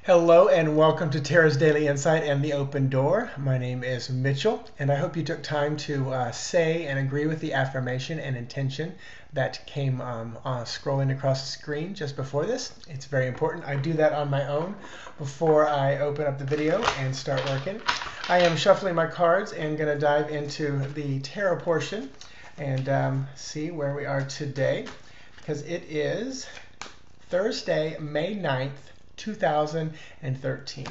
Hello and welcome to Tara's Daily Insight and the Open Door. My name is Mitchell, and I hope you took time to say and agree with the affirmation and intention that came scrolling across the screen just before this. It's very important. I do that on my own before I open up the video and start working. I am shuffling my cards and going to dive into the tarot portion and see where we are today, because it is Thursday, May 9th, 2013.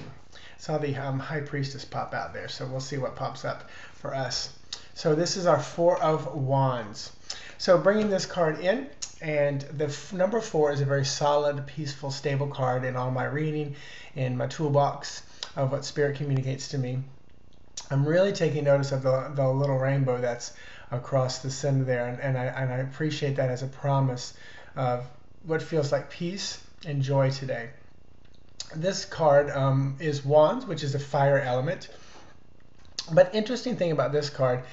Saw the High Priestess pop out there, so we'll see what pops up for us. So this is our Four of Wands. So bringing this card in, and the number 4 is a very solid, peaceful, stable card in all my reading, in my toolbox of what Spirit communicates to me. I'm really taking notice of the little rainbow that's across the center there, and I appreciate that as a promise of what feels like peace and joy today. This card is Wands, which is a fire element. But interesting thing about this card,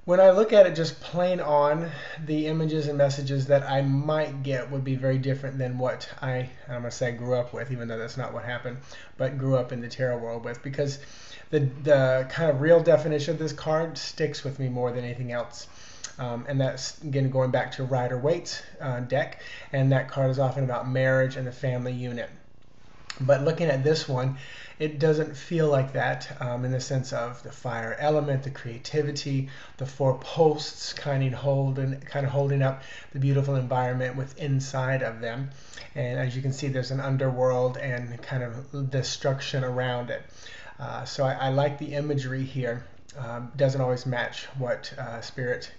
when I look at it just plain on, the images and messages that I might get would be very different than what I'm going to say grew up with, even though that's not what happened, but grew up in the tarot world with, because the kind of real definition of this card sticks with me more than anything else. And that's, again, going back to Rider-Waite's deck, and that card is often about marriage and the family unit. But looking at this one, it doesn't feel like that in the sense of the fire element, the creativity, the 4 posts kind of holding up the beautiful environment with inside of them. And as you can see, there's an underworld and kind of destruction around it. So I like the imagery here. Doesn't always match what Spirit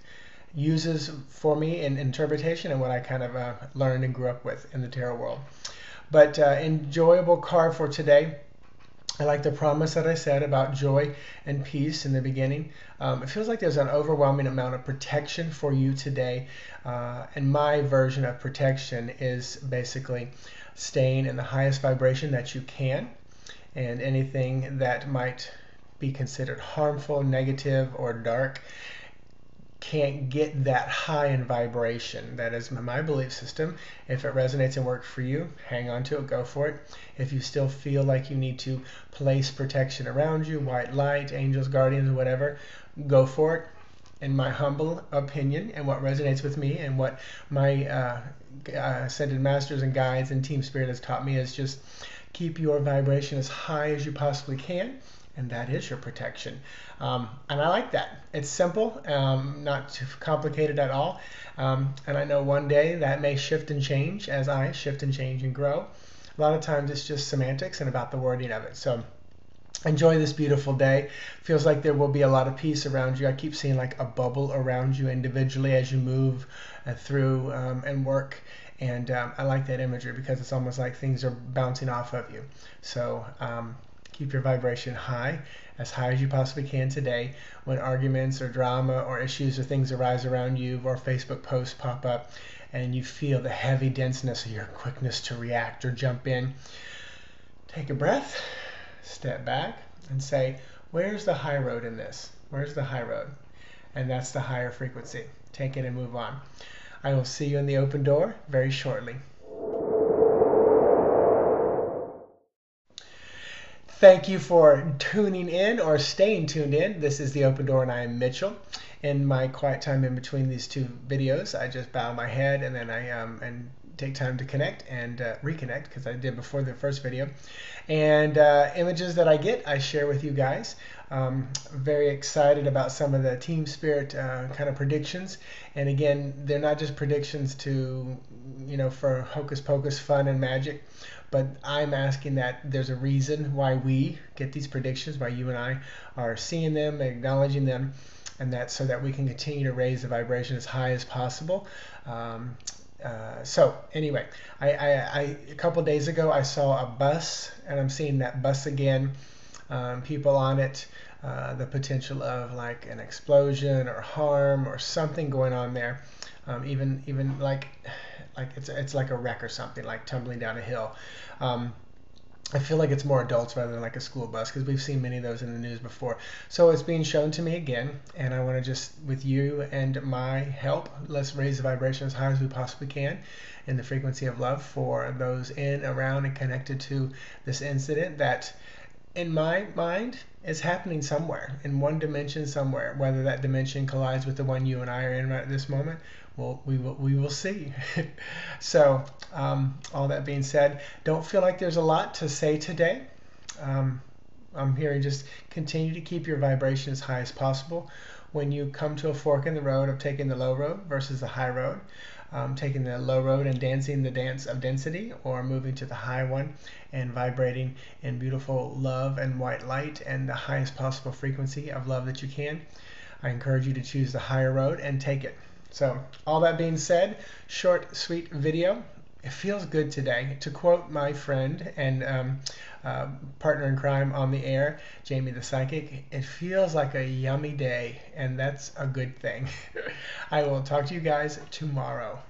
uses for me in interpretation and what I kind of learned and grew up with in the tarot world. But enjoyable card for today. I like the promise that I said about joy and peace in the beginning. It feels like there's an overwhelming amount of protection for you today. And my version of protection is basically staying in the highest vibration that you can. And anything that might be considered harmful, negative, or dark can't get that high in vibration. That is my belief system. If it resonates and works for you, hang on to it, go for it. If you still feel like you need to place protection around you, white light, angels, guardians, whatever, go for it. In my humble opinion, and what resonates with me, and what my ascended masters and guides and Team Spirit has taught me, is just keep your vibration as high as you possibly can. And that is your protection. And I like that. It's simple, not too complicated at all. And I know one day that may shift and change as I shift and change and grow. A lot of times it's just semantics and about the wording of it. So enjoy this beautiful day. Feels like there will be a lot of peace around you. I keep seeing like a bubble around you individually as you move through and work. And I like that imagery because it's almost like things are bouncing off of you. So keep your vibration high as you possibly can today. When arguments or drama or issues or things arise around you, or Facebook posts pop up, and you feel the heavy denseness of your quickness to react or jump in, take a breath, step back, and say, where's the high road in this? Where's the high road? And that's the higher frequency. Take it and move on. I will see you in the open door very shortly. Thank you for tuning in or staying tuned in. This is The Open Door, and I am Mitchell. In my quiet time in between these two videos, I just bow my head, and then I and take time to connect and reconnect, because I did before the first video. And images that I get, I share with you guys. Very excited about some of the Team Spirit kind of predictions. And again, they're not just predictions to, for hocus pocus fun and magic. But I'm asking that there's a reason why we get these predictions, why you and I are seeing them, acknowledging them, and that's so that we can continue to raise the vibration as high as possible. So anyway, a couple days ago I saw a bus, and I'm seeing that bus again. People on it, the potential of like an explosion or harm or something going on there. Even like it's like a wreck or something, like tumbling down a hill. I feel like it's more adults rather than like a school bus, because we've seen many of those in the news before. So it's being shown to me again, and I want to just, with you and my help, let's raise the vibration as high as we possibly can in the frequency of love for those in, around, and connected to this incident that, in my mind, is happening somewhere, in one dimension somewhere. Whether that dimension collides with the one you and I are in right at this moment, well, we will see. So, all that being said, don't feel like there's a lot to say today. I'm hearing just continue to keep your vibration as high as possible. When you come to a fork in the road of taking the low road versus the high road, taking the low road and dancing the dance of density, or moving to the high one and vibrating in beautiful love and white light and the highest possible frequency of love that you can, I encourage you to choose the higher road and take it. So, all that being said, short, sweet video. It feels good today. To quote my friend and partner in crime on the air, Jamie the Psychic, it feels like a yummy day, and that's a good thing. I will talk to you guys tomorrow.